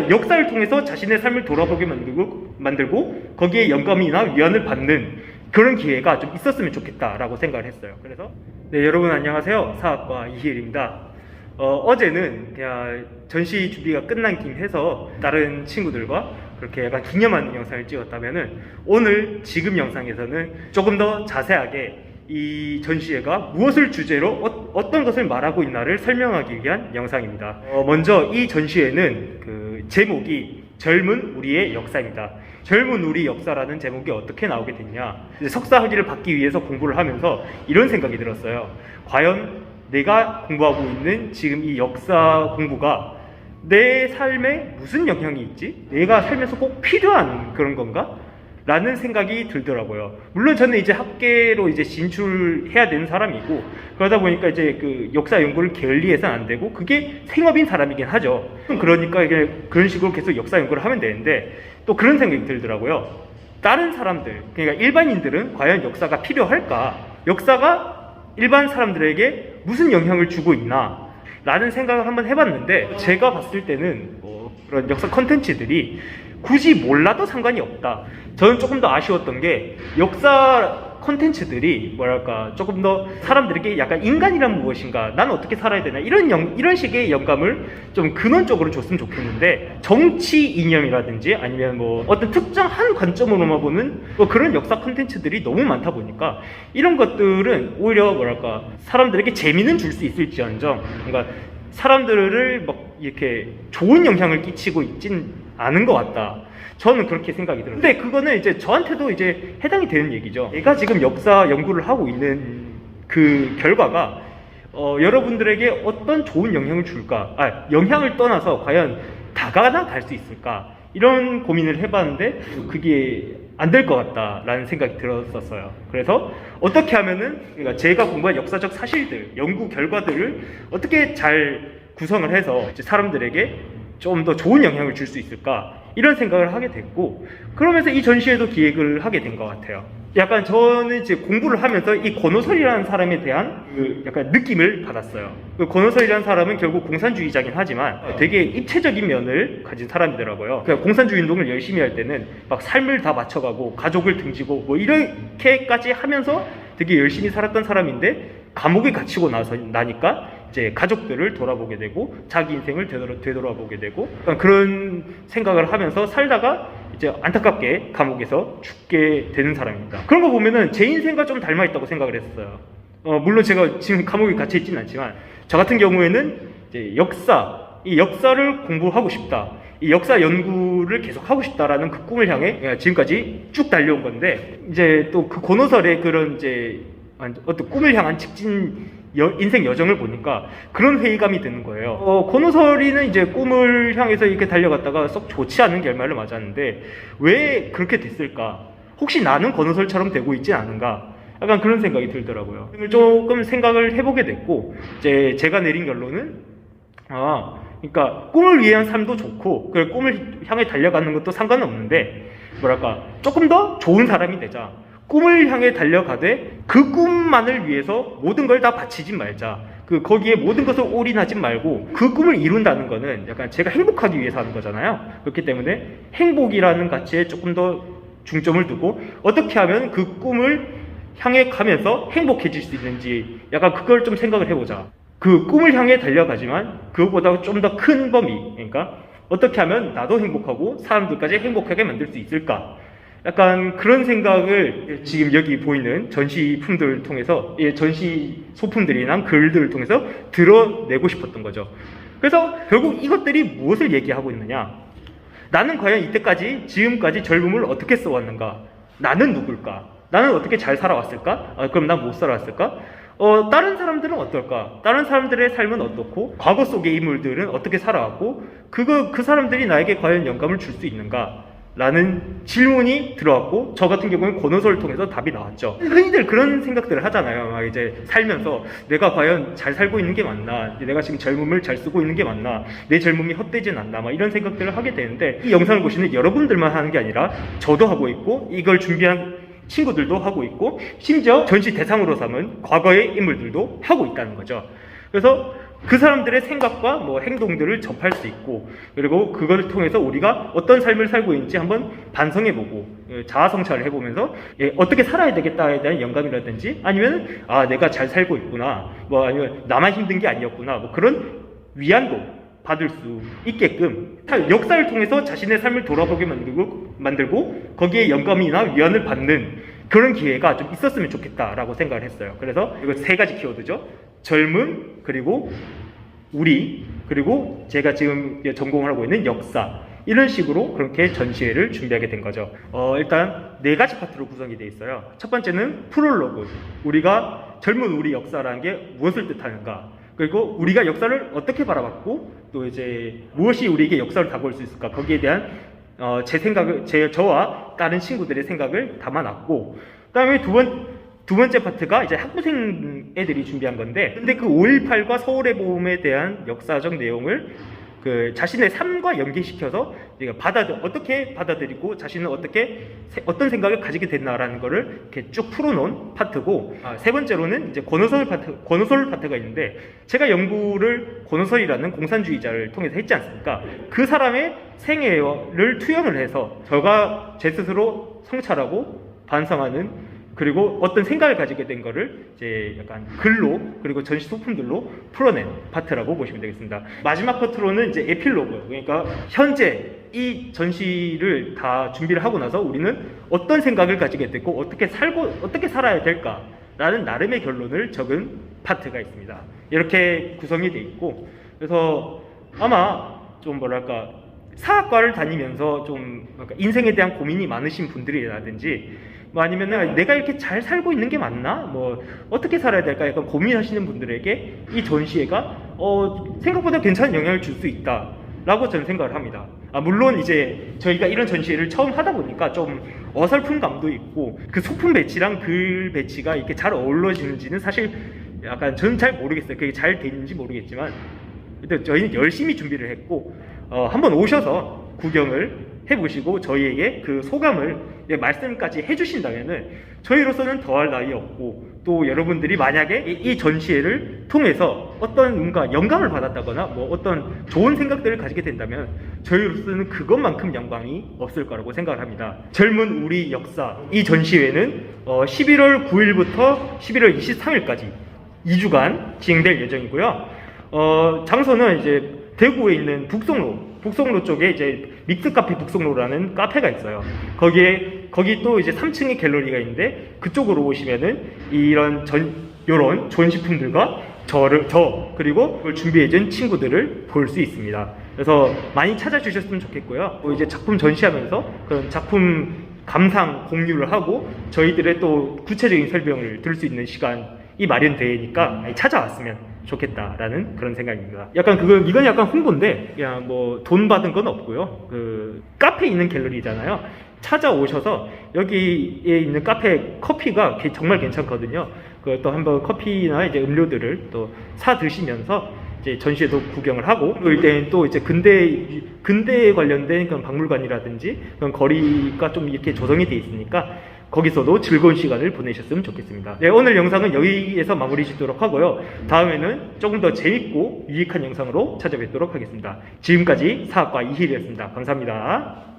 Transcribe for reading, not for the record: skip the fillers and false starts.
역사를 통해서 자신의 삶을 돌아보게 만들고 거기에 영감이나 위안을 받는 그런 기회가 좀 있었으면 좋겠다라고 생각을 했어요. 그래서 네, 여러분 안녕하세요. 사학과 이희일입니다. 어제는 그냥 전시 준비가 끝난 김 해서 다른 친구들과 그렇게 약간 기념하는 영상을 찍었다면은 오늘 지금 영상에서는 조금 더 자세하게 이 전시회가 무엇을 주제로 어떤 것을 말하고 있나를 설명하기 위한 영상입니다. 먼저 이 전시회는 그 제목이 젊은 우리의 역사입니다. 젊은 우리 역사라는 제목이 어떻게 나오게 됐냐, 석사 학위를 받기 위해서 공부를 하면서 이런 생각이 들었어요. 과연 내가 공부하고 있는 지금 이 역사 공부가 내 삶에 무슨 영향이 있지? 내가 살면서 꼭 필요한 그런 건가? 라는 생각이 들더라고요. 물론 저는 이제 학계로 이제 진출해야 되는 사람이고, 그러다 보니까 이제 그 역사 연구를 게을리해서는 안 되고, 그게 생업인 사람이긴 하죠. 그러니까 이게 그런 식으로 계속 역사 연구를 하면 되는데, 또 그런 생각이 들더라고요. 다른 사람들, 그러니까 일반인들은 과연 역사가 필요할까? 역사가 일반 사람들에게 무슨 영향을 주고 있나? 라는 생각을 한번 해봤는데, 제가 봤을 때는 그런 역사 컨텐츠들이 굳이 몰라도 상관이 없다. 저는 조금 더 아쉬웠던 게 역사 콘텐츠들이 뭐랄까 조금 더 사람들에게 약간 인간이란 무엇인가, 나는 어떻게 살아야 되나, 이런 식의 영감을 좀 근원적으로 줬으면 좋겠는데, 정치 이념이라든지 아니면 뭐 어떤 특정 한 관점으로만 보는 뭐 그런 역사 콘텐츠들이 너무 많다 보니까 이런 것들은 오히려 뭐랄까 사람들에게 재미는 줄 수 있을지언정 뭔가 사람들을 막 이렇게 좋은 영향을 끼치고 있진 않은 것 같다. 저는 그렇게 생각이 들어요. 근데 그거는 이제 저한테도 이제 해당이 되는 얘기죠. 제가 지금 역사 연구를 하고 있는 그 결과가 여러분들에게 어떤 좋은 영향을 줄까? 영향을 떠나서 과연 다가나 갈 수 있을까? 이런 고민을 해봤는데 그게 안 될 것 같다라는 생각이 들었었어요. 그래서 어떻게 하면은, 그러니까 제가 공부한 역사적 사실들, 연구 결과들을 어떻게 잘 구성을 해서 이제 사람들에게 좀 더 좋은 영향을 줄 수 있을까, 이런 생각을 하게 됐고, 그러면서 이 전시회도 기획을 하게 된 것 같아요. 약간 저는 이제 공부를 하면서 이 권오설이라는 사람에 대한 그 약간 느낌을 받았어요. 그 권오설이라는 사람은 결국 공산주의자긴 하지만 되게 입체적인 면을 가진 사람이더라고요. 그러니까 공산주의 운동을 열심히 할 때는 막 삶을 다 바쳐가고 가족을 등지고 뭐 이렇게까지 하면서 되게 열심히 살았던 사람인데, 감옥에 갇히고 나니까 이제 가족들을 돌아보게 되고 자기 인생을 되돌아보게 되고 그런 생각을 하면서 살다가 이제 안타깝게 감옥에서 죽게 되는 사람입니다. 그런 거 보면은 제 인생과 좀 닮아 있다고 생각을 했어요. 물론 제가 지금 감옥에 갇혀 있지는 않지만, 저 같은 경우에는 이제 이 역사를 공부하고 싶다, 이 역사 연구를 계속 하고 싶다라는 그 꿈을 향해 지금까지 쭉 달려온 건데, 이제 또 그 권오설의 그런 이제 어떤 꿈을 향한 직진 인생 여정을 보니까 그런 회의감이 드는 거예요. 권오설이는 이제 꿈을 향해서 이렇게 달려갔다가 썩 좋지 않은 결말을 맞았는데 왜 그렇게 됐을까? 혹시 나는 권오설처럼 되고 있지 않은가? 약간 그런 생각이 들더라고요. 조금 생각을 해보게 됐고, 이제 제가 내린 결론은 그러니까 꿈을 위한 삶도 좋고 그 꿈을 향해 달려가는 것도 상관은 없는데, 뭐랄까 조금 더 좋은 사람이 되자. 꿈을 향해 달려가되 그 꿈만을 위해서 모든 걸 다 바치지 말자. 거기에 모든 것을 올인하지 말고 그 꿈을 이룬다는 거는 약간 제가 행복하기 위해서 하는 거잖아요. 그렇기 때문에 행복이라는 가치에 조금 더 중점을 두고 어떻게 하면 그 꿈을 향해 가면서 행복해질 수 있는지, 약간 그걸 좀 생각을 해보자. 그 꿈을 향해 달려가지만 그것보다 좀 더 큰 범위, 그러니까 어떻게 하면 나도 행복하고 사람들까지 행복하게 만들 수 있을까? 약간 그런 생각을 지금 여기 보이는 전시품들을 통해서, 전시 소품들이나 글들을 통해서 드러내고 싶었던 거죠. 그래서 결국 이것들이 무엇을 얘기하고 있느냐? 나는 과연 이때까지, 지금까지 젊음을 어떻게 써왔는가? 나는 누굴까? 나는 어떻게 잘 살아왔을까? 그럼 난 못 살아왔을까? 다른 사람들은 어떨까? 다른 사람들의 삶은 어떻고, 과거 속의 인물들은 어떻게 살아왔고, 그 사람들이 나에게 과연 영감을 줄 수 있는가? 라는 질문이 들어왔고, 저 같은 경우는 권오설을 통해서 답이 나왔죠. 흔히들 그런 생각들을 하잖아요. 막 이제 살면서 내가 과연 잘 살고 있는 게 맞나, 내가 지금 젊음을 잘 쓰고 있는 게 맞나, 내 젊음이 헛되진 않나, 막 이런 생각들을 하게 되는데, 이 영상을 보시는 여러분들만 하는 게 아니라 저도 하고 있고, 이걸 준비한 친구들도 하고 있고, 심지어 전시 대상으로 삼은 과거의 인물들도 하고 있다는 거죠. 그래서 그 사람들의 생각과 뭐 행동들을 접할 수 있고, 그리고 그걸 통해서 우리가 어떤 삶을 살고 있는지 한번 반성해보고 자아 성찰을 해보면서 어떻게 살아야 되겠다에 대한 영감이라든지, 아니면 내가 잘 살고 있구나, 뭐 아니면 나만 힘든 게 아니었구나, 뭐 그런 위안도 받을 수 있게끔 역사를 통해서 자신의 삶을 돌아보게 만들고 거기에 영감이나 위안을 받는 그런 기회가 좀 있었으면 좋겠다라고 생각을 했어요. 그래서 이거 세 가지 키워드죠. 젊음, 그리고 우리, 그리고 제가 지금 전공을 하고 있는 역사, 이런 식으로 그렇게 전시회를 준비하게 된 거죠. 일단 네 가지 파트로 구성이 되어 있어요. 첫 번째는 프롤로그, 우리가 젊은 우리 역사라는 게 무엇을 뜻하는가, 그리고 우리가 역사를 어떻게 바라봤고 또 이제 무엇이 우리에게 역사를 다가올 수 있을까, 거기에 대한 제 생각을, 저와 다른 친구들의 생각을 담아놨고, 그다음에 두 번째 파트가 이제 학부생 애들이 준비한 건데, 근데 그 5.18과 서울의 봄에 대한 역사적 내용을 그 자신의 삶과 연계시켜서 어떻게 받아들이고 자신은 어떤 생각을 가지게 됐나라는 거를 이렇게 쭉 풀어놓은 파트고, 세 번째로는 이제 권오설 파트가 있는데, 제가 연구를 권오설이라는 공산주의자를 통해서 했지 않습니까? 그 사람의 생애를 투영을 해서 제 스스로 성찰하고 반성하는, 그리고 어떤 생각을 가지게 된 거를 이제 약간 글로, 그리고 전시 소품들로 풀어낸 파트라고 보시면 되겠습니다. 마지막 파트로는 이제 에필로그, 그러니까 현재 이 전시를 다 준비를 하고 나서 우리는 어떤 생각을 가지게 됐고 어떻게 살아야 될까라는 나름의 결론을 적은 파트가 있습니다. 이렇게 구성이 돼 있고, 그래서 아마 좀 뭐랄까, 사학과를 다니면서 좀 인생에 대한 고민이 많으신 분들이라든지, 뭐 아니면 내가 이렇게 잘 살고 있는 게 맞나? 뭐 어떻게 살아야 될까? 약간 고민하시는 분들에게 이 전시회가 생각보다 괜찮은 영향을 줄 수 있다라고 저는 생각을 합니다. 물론 이제 저희가 이런 전시회를 처음 하다 보니까 좀 어설픈 감도 있고, 그 소품 배치랑 글 배치가 이렇게 잘 어우러지는지는 사실 약간 저는 잘 모르겠어요. 그게 잘 되는지 모르겠지만, 일단 저희는 열심히 준비를 했고, 한번 오셔서 구경을 해보시고 저희에게 그 소감을 말씀까지 해주신다면은 저희로서는 더할 나위 없고, 또 여러분들이 만약에 이 전시회를 통해서 어떤 뭔가 영감을 받았다거나 뭐 어떤 좋은 생각들을 가지게 된다면 저희로서는 그것만큼 영광이 없을 거라고 생각을 합니다. 젊은 우리 역사, 이 전시회는 11월 9일부터 11월 23일까지 2주간 진행될 예정이고요. 장소는 이제 대구에 있는 북송로 쪽에 이제 믹스카페 북송로라는 카페가 있어요. 거기 또 이제 3층에 갤러리가 있는데, 그쪽으로 오시면은 요런 전시품들과 그리고 그걸 준비해준 친구들을 볼 수 있습니다. 그래서 많이 찾아주셨으면 좋겠고요. 이제 작품 전시하면서 그런 작품 감상 공유를 하고 저희들의 또 구체적인 설명을 들을 수 있는 시간이 마련되니까 찾아왔으면 좋겠다라는 그런 생각입니다. 이건 약간 홍보인데, 그냥 뭐 돈 받은 건 없고요. 그 카페에 있는 갤러리잖아요. 찾아오셔서 여기에 있는 카페 커피가 정말 괜찮거든요. 또 한번 커피나 이제 음료들을 또 사 드시면서 이제 전시회도 구경을 하고, 그리고 이때는 또 이제 근대에 관련된 그런 박물관이라든지 그런 거리가 좀 이렇게 조성이 돼 있으니까 거기서도 즐거운 시간을 보내셨으면 좋겠습니다. 네, 오늘 영상은 여기에서 마무리 짓도록 하고요. 다음에는 조금 더 재밌고 유익한 영상으로 찾아뵙도록 하겠습니다. 지금까지 사학과 이희리였습니다. 감사합니다.